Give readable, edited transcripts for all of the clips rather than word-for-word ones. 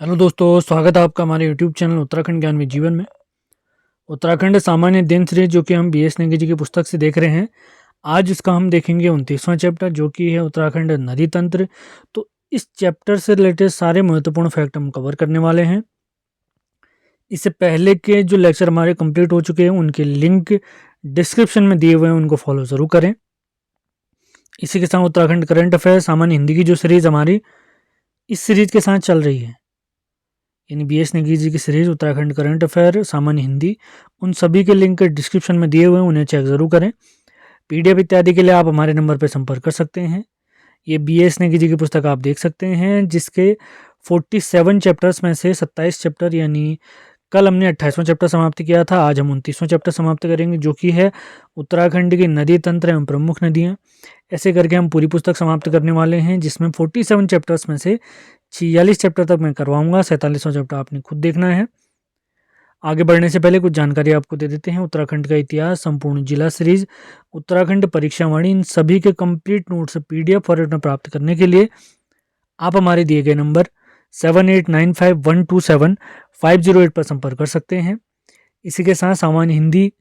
Hello दोस्तों, स्वागत है आपका हमारे यूट्यूब चैनल उत्तराखंड ज्ञान में जीवन में। उत्तराखंड सामान्य अध्ययन सीरीज जो कि हम BS नेगी जी की पुस्तक से देख रहे हैं। आज इसका हम देखेंगे 29वां चैप्टर जो कि है उत्तराखंड नदी तंत्र। तो इस चैप्टर से रिलेटेड सारे महत्वपूर्ण फैक्ट हम कवर करने वाले हैं। इससे पहले के जो लेक्चर हमारे कंप्लीट हो चुके हैं उनके लिंक डिस्क्रिप्शन में दिए हुए हैं, उनको फॉलो ज़रूर करें। इसी के साथ उत्तराखंड करंट अफेयर सामान्य हिंदी की जो सीरीज़ हमारी इस सीरीज के साथ चल रही है, यानी BS नेगी जी की सीरीज उत्तराखंड करंट अफेयर सामान्य हिंदी, उन सभी के लिंक डिस्क्रिप्शन में दिए हुए हैं, उन्हें चेक ज़रूर करें। PDF इत्यादि के लिए आप हमारे नंबर पर संपर्क कर सकते हैं। ये BS नेगी जी की पुस्तक आप देख सकते हैं, जिसके 47 चैप्टर्स में से 27 चैप्टर, यानी कल हमने 28वां चैप्टर समाप्त किया था, आज हम 29वां चैप्टर समाप्त करेंगे जो कि है उत्तराखंड की नदी तंत्र एवं प्रमुख नदियाँ। ऐसे करके हम पूरी पुस्तक समाप्त करने वाले हैं, जिसमें 47 चैप्टर्स में से 46 चैप्टर तक मैं करवाऊंगा। 47वां चैप्टर आपने खुद देखना है। आगे बढ़ने से पहले कुछ जानकारी आपको दे देते हैं। उत्तराखंड का इतिहास, संपूर्ण जिला सीरीज, उत्तराखंड परीक्षावाणी, इन सभी के कंप्लीट नोट्स PDF फॉर्मेट प्राप्त करने के लिए आप हमारे दिए गए नंबर 7895127508 पर संपर्क कर सकते हैं। इसी के साथ सामान्य हिंदी,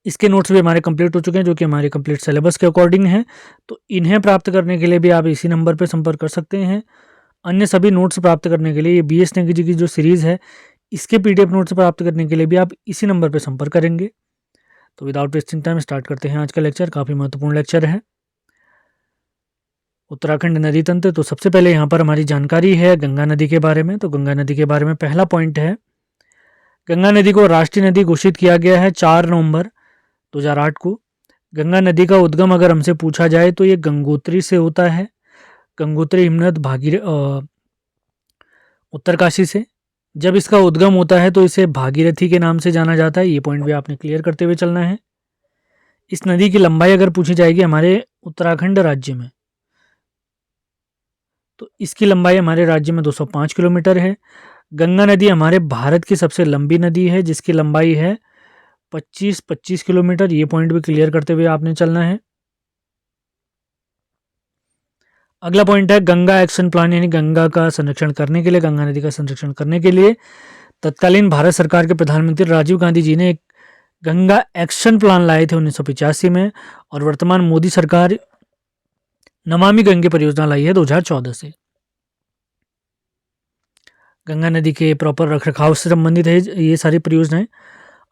इसके नोट्स भी हमारे कंप्लीट हो चुके हैं जो कि हमारे कंप्लीट सिलेबस के अकॉर्डिंग हैं। तो इन्हें प्राप्त करने के लिए भी आप इसी नंबर पर संपर्क कर सकते हैं। अन्य सभी नोट्स प्राप्त करने के लिए ये BS नेगी जी की जो सीरीज़ है, इसके PDF नोट्स प्राप्त करने के लिए भी आप इसी नंबर पर संपर्क करेंगे। तो विदाउट वेस्टिंग टाइम स्टार्ट करते हैं आज का लेक्चर। काफ़ी महत्वपूर्ण लेक्चर है उत्तराखंड नदी तंत्र। तो सबसे पहले यहाँ पर हमारी जानकारी है गंगा नदी के बारे में। तो गंगा नदी के बारे में पहला पॉइंट है, गंगा नदी को राष्ट्रीय नदी घोषित किया गया है 4 नवंबर 2008 को। गंगा नदी का उद्गम अगर हमसे पूछा जाए तो ये गंगोत्री से होता है, गंगोत्री, हिमनद, उत्तरकाशी से। जब इसका उद्गम होता है तो इसे भागीरथी के नाम से जाना जाता है। ये पॉइंट भी आपने क्लियर करते हुए चलना है। इस नदी की लंबाई अगर पूछी जाएगी हमारे उत्तराखंड राज्य में, तो इसकी लंबाई हमारे राज्य में 205 किलोमीटर है। गंगा नदी हमारे भारत की सबसे लंबी नदी है, जिसकी लंबाई है 25 किलोमीटर। ये पॉइंट भी क्लियर करते हुए आपने चलना है। अगला पॉइंट है गंगा एक्शन प्लान, यानी गंगा का संरक्षण करने के लिए, गंगा नदी का संरक्षण करने के लिए तत्कालीन भारत सरकार के प्रधानमंत्री राजीव गांधी जी ने एक गंगा एक्शन प्लान लाए थे 1985 में, और वर्तमान मोदी सरकार नमामि गंगे परियोजना लाई है 2014 से। गंगा नदी के प्रॉपर रखरखाव से संबंधित है ये सारी परियोजनाएं।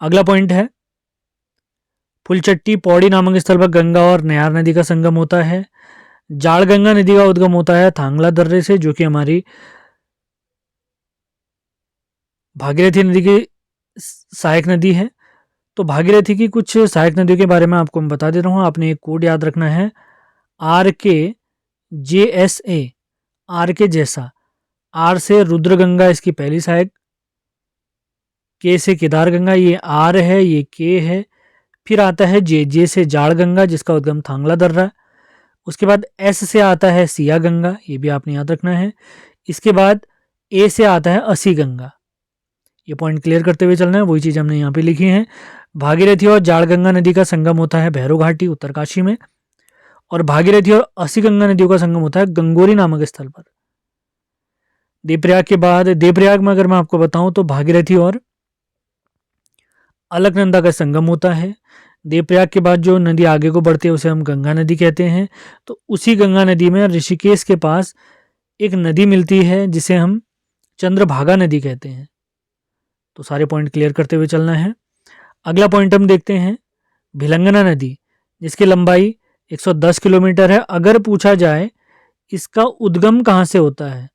अगला पॉइंट है फुलचट्टी पौड़ी नामक स्थल पर गंगा और नयार नदी का संगम होता है। जाड़गंगा नदी का उद्गम होता है थांगला दर्रे से, जो कि हमारी भागीरथी नदी की सहायक नदी है। तो भागीरथी की कुछ सहायक नदियों के बारे में आपको मैं बता दे रहा हूँ। आपने एक कोड याद रखना है, RKJSA, आर के जैसा। आर से रुद्रगंगा इसकी पहली सहायक, के से केदारगंगा, ये आर है, ये के है। फिर आता है जे से जाड़गंगा जिसका उद्गम थांगला दर्रा है। उसके बाद एस से आता है सिया गंगा, ये भी आपने याद रखना है। इसके बाद ए से आता है असी गंगा। ये पॉइंट क्लियर करते हुए चलना है, वही चीज़ हमने यहाँ पे लिखी है। भागीरथी और जाड़गंगा नदी का संगम होता है भैरव घाटी उत्तरकाशी में, और भागीरथी और असी गंगा नदियों का संगम होता है गंगोरी नामक स्थल पर। देवप्रयाग के बाद, देवप्रयाग में अगर मैं आपको बताऊं तो भागीरथी और अलकनंदा का संगम होता है। देवप्रयाग के बाद जो नदी आगे को बढ़ती है उसे हम गंगा नदी कहते हैं। तो उसी गंगा नदी में ऋषिकेश के पास एक नदी मिलती है जिसे हम चंद्रभागा नदी कहते हैं। तो सारे पॉइंट क्लियर करते हुए चलना है। अगला पॉइंट हम देखते हैं भिलंगना नदी, जिसकी लंबाई 110 किलोमीटर है। अगर पूछा जाए इसका उद्गम कहाँ से होता है,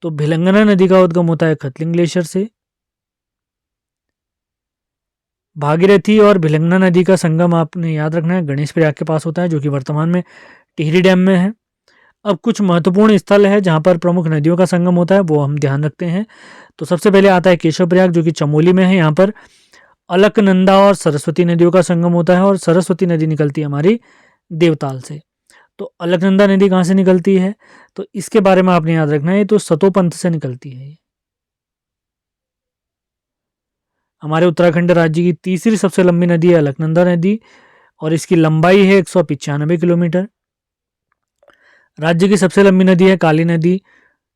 तो भिलंगना नदी का उद्गम होता है खतलिंग ग्लेशियर से। भागीरथी और भिलंगना नदी का संगम आपने याद रखना है गणेश प्रयाग के पास होता है, जो कि वर्तमान में टिहरी डैम में है। अब कुछ महत्वपूर्ण स्थल है जहाँ पर प्रमुख नदियों का संगम होता है, वो हम ध्यान रखते हैं। तो सबसे पहले आता है केशव प्रयाग, जो कि चमोली में है। यहाँ पर अलकनंदा और सरस्वती नदियों का संगम होता है, और सरस्वती नदी निकलती है हमारी देवताल से। तो अलकनंदा नदी कहाँ से निकलती है, तो इसके बारे में आपने याद रखना है, तो सतोपंथ से निकलती है। हमारे उत्तराखंड राज्य की तीसरी सबसे लंबी नदी है अलकनंदा नदी, और इसकी लंबाई है 195 किलोमीटर। राज्य की सबसे लंबी नदी है काली नदी,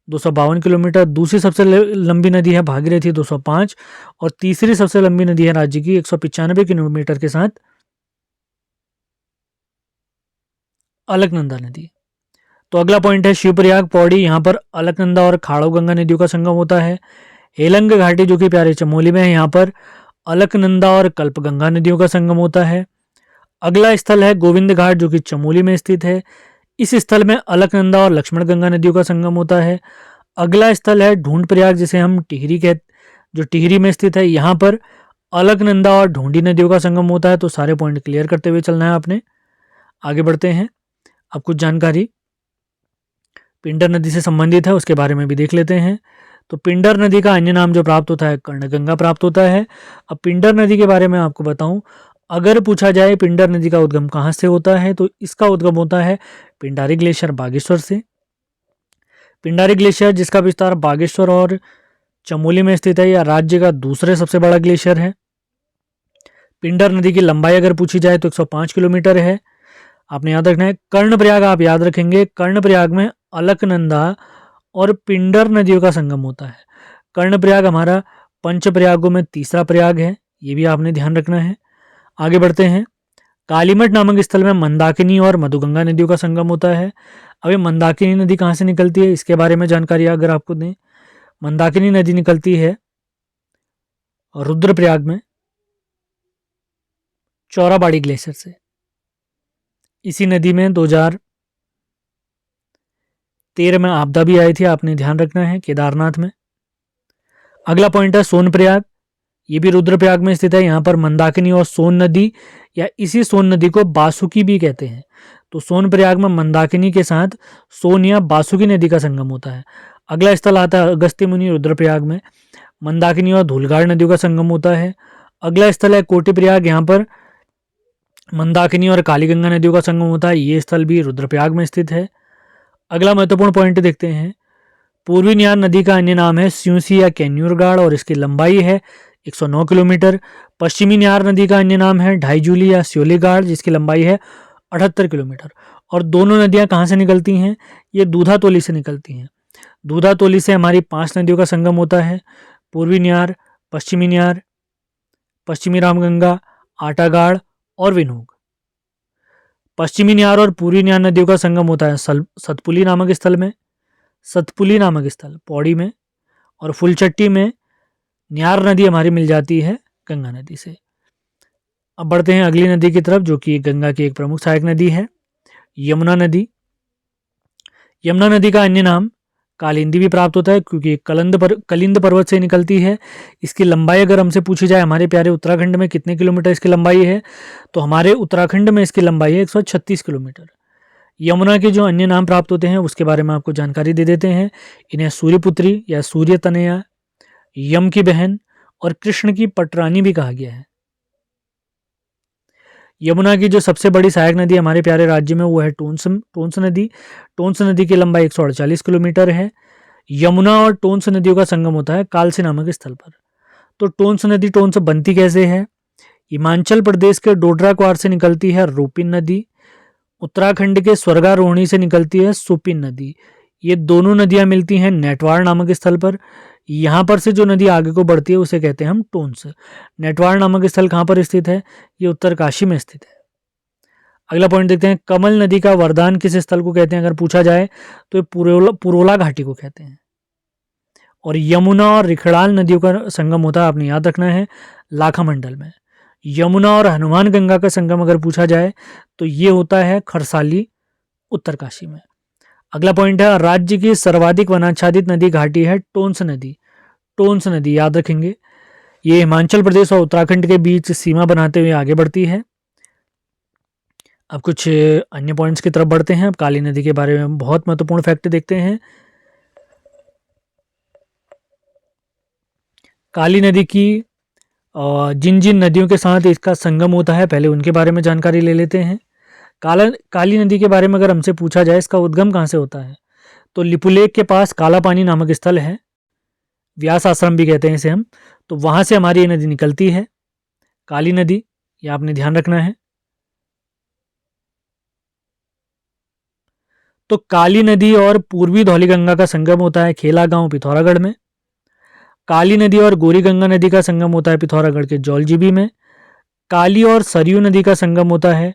252 किलोमीटर। दूसरी सबसे लंबी नदी है भागीरथी 205, और तीसरी सबसे लंबी नदी है राज्य की 195 किलोमीटर के साथ अलकनंदा नदी। तो अगला पॉइंट है शिवप्रयाग पौड़ी। यहाँ पर अलकनंदा और खाड़ो गंगा नदियों का संगम होता है। हेलंग घाटी जो कि प्यारे चमोली में है, यहाँ पर अलकनंदा और कल्पगंगा नदियों का संगम होता है। अगला स्थल है गोविंद घाट जो कि चमोली में स्थित है। इस स्थल में अलकनंदा और लक्ष्मण गंगा नदियों का संगम होता है। अगला स्थल है ढूंढ प्रयाग जिसे हम टिहरी जो टिहरी में स्थित है। यहाँ पर अलकनंदा और ढूंढी नदियों का संगम होता है। तो सारे पॉइंट क्लियर करते हुए चलना है आपने। आगे बढ़ते हैं। अब कुछ जानकारी पिंडर नदी से संबंधित है, उसके बारे में भी देख लेते हैं। तो पिंडर नदी का अन्य नाम जो प्राप्त होता है कर्णगंगा प्राप्त होता है। अब पिंडर नदी के बारे में आपको बताऊं, अगर पूछा जाए पिंडर नदी का उद्गम कहाँ से होता है, तो इसका उद्गम होता है पिंडारी ग्लेशियर बागेश्वर से। पिंडारी ग्लेशियर जिसका विस्तार बागेश्वर और चमोली में स्थित है, यह राज्य का दूसरे सबसे बड़ा ग्लेशियर है। पिंडर नदी की लंबाई अगर पूछी जाए तो 105 किलोमीटर है। आपने याद रखना है कर्णप्रयाग, आप याद रखेंगे कर्णप्रयाग में अलकनंदा और पिंडर नदियों का संगम होता है। कर्णप्रयाग हमारा पंच प्रयागों में तीसरा प्रयाग है, ये भी आपने ध्यान रखना है। आगे बढ़ते हैं। कालीमठ नामक स्थल में मंदाकिनी और मधुगंगा नदियों का संगम होता है। अब ये मंदाकिनी नदी कहाँ से निकलती है, इसके बारे में जानकारी अगर आपको दें। मंदाकिनी नदी निकलती है रुद्रप्रयाग में चौराबाड़ी ग्लेशियर से। इसी नदी में 2013 में आपदा भी आई थी, आपने ध्यान रखना है, केदारनाथ में। अगला पॉइंट है सोनप्रयाग, ये भी रुद्रप्रयाग में स्थित है। यहाँ पर मंदाकिनी और सोन नदी या इसी सोन नदी को बासुकी भी कहते हैं। तो सोनप्रयाग में मंदाकिनी के साथ सोन या बासुकी नदी का संगम होता है। अगला स्थल आता है अगस्त्य मुनि, रुद्रप्रयाग में मंदाकिनी और धूलगाड़ नदियों का संगम होता है। अगला स्थल है कोटिप्रयाग, यहाँ पर मंदाकिनी और कालीगंगा नदियों का संगम होता है। ये स्थल भी रुद्रप्रयाग में स्थित है। अगला महत्वपूर्ण पॉइंट देखते हैं। पूर्वी न्यार नदी का अन्य नाम है स्यूसी या कैन्यूरगाड़ और इसकी लंबाई है 109 किलोमीटर। पश्चिमी न्यार नदी का अन्य नाम है ढाईजूली या स्योलीगाड़ जिसकी लंबाई है 78 किलोमीटर। और दोनों नदियां कहाँ से निकलती हैं, ये दूधातोली से निकलती हैं। दूधातोली से हमारी 5 नदियों का संगम होता है, पूर्वी न्यार, पश्चिमी रामगंगा, आटागाड़ और विनोग। पश्चिमी न्यार और पूर्वी न्यार नदियों का संगम होता है सतपुली नामक स्थल पौड़ी में, और फुलचट्टी में न्यार नदी हमारी मिल जाती है गंगा नदी से। अब बढ़ते हैं अगली नदी की तरफ जो कि गंगा की एक प्रमुख सहायक नदी है, यमुना नदी। यमुना नदी का अन्य नाम कालिंदी भी प्राप्त होता है क्योंकि कलिंद पर्वत से निकलती है। इसकी लंबाई अगर हमसे पूछी जाए हमारे प्यारे उत्तराखंड में कितने किलोमीटर इसकी लंबाई है, तो हमारे उत्तराखंड में इसकी लंबाई है 136 किलोमीटर। यमुना के जो अन्य नाम प्राप्त होते हैं उसके बारे में आपको जानकारी दे देते हैं। इन्हें सूर्यपुत्री या सूर्य तनया, यम की बहन और कृष्ण की पटरानी भी कहा गया है। यमुना की जो सबसे बड़ी सहायक नदी हमारे प्यारे राज्य में वो है टोंस नदी। टोंस नदी की लंबाई 148 किलोमीटर है। यमुना और टोंस नदियों का संगम होता है कालसी नामक स्थल पर। तो टोंस बनती कैसे है, हिमाचल प्रदेश के डोडरा क्वार से निकलती है रूपिन नदी, उत्तराखंड के स्वर्गारोहिणी से निकलती है सुपिन नदी। ये दोनों नदियां मिलती हैं नेटवार नामक स्थल पर। यहाँ पर से जो नदी आगे को बढ़ती है उसे कहते हैं हम टोंस। नेटवार नामक स्थल कहाँ पर स्थित है, ये उत्तरकाशी में स्थित है। अगला पॉइंट देखते हैं, कमल नदी का वरदान किस स्थल को कहते हैं अगर पूछा जाए तो ये पुरोला घाटी को कहते हैं। और यमुना और रिखड़ाल नदियों का संगम होता है, आपने याद रखना है, लाखा मंडल में। यमुना और हनुमान गंगा का संगम अगर पूछा जाए तो ये होता है खरसाली उत्तरकाशी में। अगला पॉइंट है, राज्य की सर्वाधिक वनाच्छादित नदी घाटी है टोंस नदी। टोंस नदी याद रखेंगे, ये हिमाचल प्रदेश और उत्तराखंड के बीच सीमा बनाते हुए आगे बढ़ती है। अब कुछ अन्य पॉइंट्स की तरफ बढ़ते हैं। अब काली नदी के बारे में बहुत महत्वपूर्ण फैक्ट देखते हैं। काली नदी की जिन जिन नदियों के साथ इसका संगम होता है पहले उनके बारे में जानकारी ले लेते हैं। काली नदी के बारे में अगर हमसे पूछा जाए इसका उद्गम कहाँ से होता है, तो लिपुलेख के पास काला पानी नामक स्थल है, व्यास आश्रम भी कहते हैं इसे हम, तो वहाँ से हमारी ये नदी निकलती है काली नदी, ये आपने ध्यान रखना है। तो काली नदी और पूर्वी धौलीगंगा का संगम होता है खेला गांव पिथौरागढ़ में। काली नदी और गोरी गंगा नदी का संगम होता है पिथौरागढ़ के जौलजीबी में। काली और सरयू नदी का संगम होता है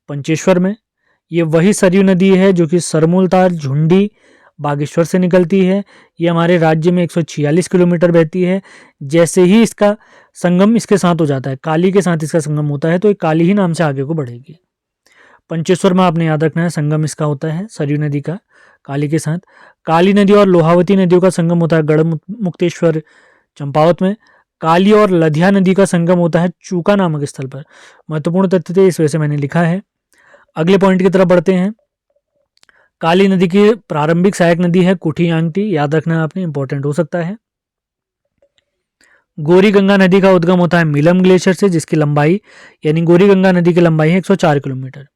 पंचेश्वर में। ये वही सरयू नदी है जो कि सरमूलताल, झुंडी, बागेश्वर से निकलती है। ये हमारे राज्य में 146 किलोमीटर बहती है। जैसे ही इसका संगम इसके साथ हो जाता है, काली के साथ इसका संगम होता है, तो ये काली ही नाम से आगे को बढ़ेगी। पंचेश्वर में आपने याद रखना है संगम इसका होता है सरयू नदी का काली के साथ। काली नदी और लोहावती नदियों का संगम होता है गढ़मुक्तेश्वर चंपावत में। काली और लधिया नदी का संगम होता है चूका नामक स्थल पर। महत्वपूर्ण तथ्य थे, इस वजह से मैंने लिखा है। अगले पॉइंट की तरफ बढ़ते हैं। काली नदी की प्रारंभिक सहायक नदी है कुठियांगटी, याद रखना आपने, इंपॉर्टेंट हो सकता है। गोरी गंगा नदी का उद्गम होता है मिलम ग्लेशियर से, जिसकी लंबाई यानी गोरी गंगा नदी की लंबाई है 104 किलोमीटर।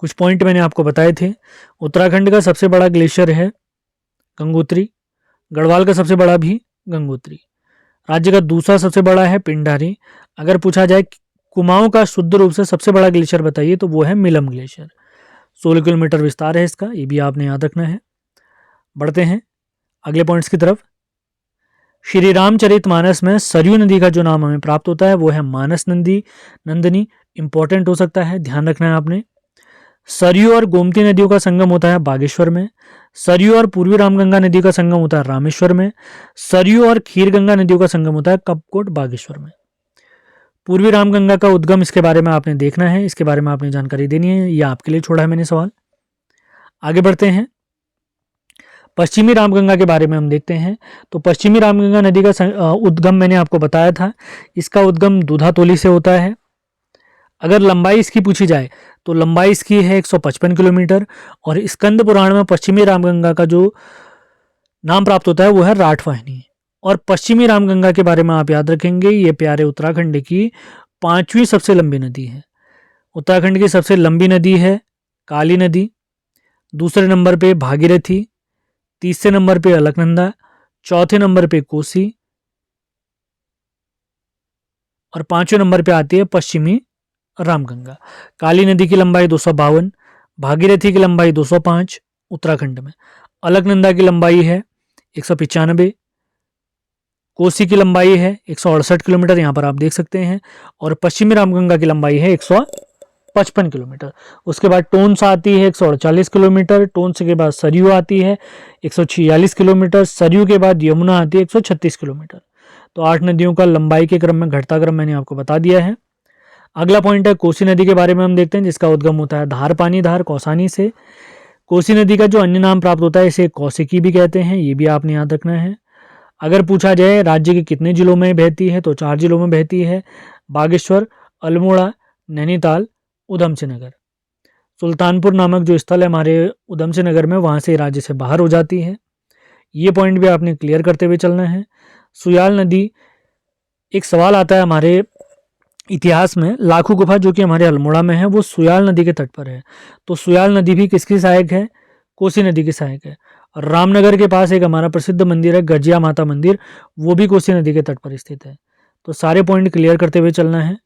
कुछ पॉइंट मैंने आपको बताए थे। उत्तराखंड का सबसे बड़ा ग्लेशियर है गंगोत्री, गढ़वाल का सबसे बड़ा भी गंगोत्री। राज्य का दूसरा सबसे बड़ा है पिंडारी। अगर पूछा जाए कुमाऊं का शुद्ध रूप से सबसे बड़ा ग्लेशियर बताइए तो वो है मिलम ग्लेशियर। 16 किलोमीटर विस्तार है इसका, ये भी आपने याद रखना है। बढ़ते हैं अगले पॉइंट्स की तरफ। श्री रामचरितमानस में सरयू नदी का जो नाम हमें प्राप्त होता है वो है मानस नंदिनी। इंपॉर्टेंट हो सकता है, ध्यान रखना है आपने। सरयू और गोमती नदियों का संगम होता है बागेश्वर में। सरयू और पूर्वी रामगंगा नदी का संगम होता है रामेश्वर में। सरयू और खीर गंगा नदियों का संगम होता है कपकोट बागेश्वर में। पूर्वी रामगंगा का उद्गम, इसके बारे में आपने देखना है, इसके बारे में आपने जानकारी देनी है, यह आपके लिए छोड़ा है मैंने सवाल। आगे बढ़ते हैं। पश्चिमी रामगंगा के बारे में हम देखते हैं। तो पश्चिमी रामगंगा नदी का उद्गम मैंने आपको बताया था, इसका उद्गम दूधातोली से होता है। अगर लंबाई इसकी पूछी जाए तो लंबाई इसकी है 155 किलोमीटर। और स्कंद पुराण में पश्चिमी रामगंगा का जो नाम प्राप्त होता है वो है राठवाहिनी। और पश्चिमी रामगंगा के बारे में आप याद रखेंगे, ये प्यारे उत्तराखंड की 5वीं सबसे लंबी नदी है। उत्तराखंड की सबसे लंबी नदी है काली नदी, दूसरे नंबर पे भागीरथी, तीसरे नंबर पे अलकनंदा, चौथे नंबर पे कोसी और 5वें नंबर पे आती है पश्चिमी रामगंगा। काली नदी की लंबाई 252, भागीरथी की लंबाई 205 उत्तराखंड में, अलकनंदा की लंबाई है 195, कोसी की लंबाई है 168 किलोमीटर, यहाँ पर आप देख सकते हैं, और पश्चिमी रामगंगा की लंबाई है 155 किलोमीटर। उसके बाद टोंस आती है 148 किलोमीटर, टोंस के बाद सरयू आती है 146 किलोमीटर, सरयू के बाद यमुना आती है 136 किलोमीटर। तो 8 नदियों का लंबाई के क्रम में घटता क्रम मैंने आपको बता दिया है। अगला पॉइंट है कोसी नदी के बारे में हम देखते हैं, जिसका उद्गम होता है धार पानी धार कौसानी से। कोसी नदी का जो अन्य नाम प्राप्त होता है इसे कौशिकी भी कहते हैं, ये भी आपने याद रखना है। अगर पूछा जाए राज्य के कितने जिलों में बहती है तो 4 जिलों में बहती है, बागेश्वर, अल्मोड़ा, नैनीताल, उधम सिंह नगर। सुल्तानपुर नामक जो स्थल है हमारे उधम सिंह नगर में, वहाँ से राज्य से बाहर हो जाती है। ये पॉइंट भी आपने क्लियर करते हुए चलना है। सुयाल नदी, एक सवाल आता है हमारे इतिहास में, लाखू गुफा जो कि हमारे अल्मोड़ा में है वो सुयाल नदी के तट पर है। तो सुयाल नदी भी किसकी सहायक है? कोसी नदी की सहायक है। और रामनगर के पास एक हमारा प्रसिद्ध मंदिर है गजिया माता मंदिर, वो भी कोसी नदी के तट पर स्थित है। तो सारे पॉइंट क्लियर करते हुए चलना है।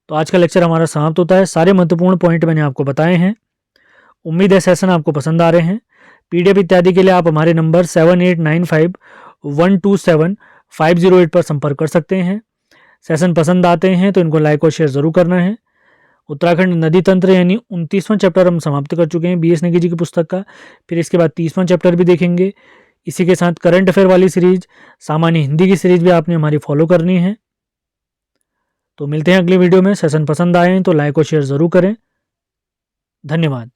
तो आज का लेक्चर हमारा समाप्त होता है। सारे महत्वपूर्ण पॉइंट मैंने आपको बताए हैं। उम्मीद है सेशन आपको पसंद आ रहे हैं। पीडीएफ इत्यादि के लिए आप हमारे नंबर 7895127508 पर संपर्क कर सकते हैं। सेशन पसंद आते हैं तो इनको लाइक और शेयर जरूर करना है। उत्तराखंड नदी तंत्र यानी 29वां चैप्टर हम समाप्त कर चुके हैं बीएस नेगी जी की पुस्तक का। फिर इसके बाद 30वां चैप्टर भी देखेंगे। इसी के साथ करंट अफेयर वाली सीरीज, सामान्य हिंदी की सीरीज भी आपने हमारी फॉलो करनी है। तो मिलते हैं अगले वीडियो में। सेशन पसंद आए तो लाइक और शेयर जरूर करें। धन्यवाद।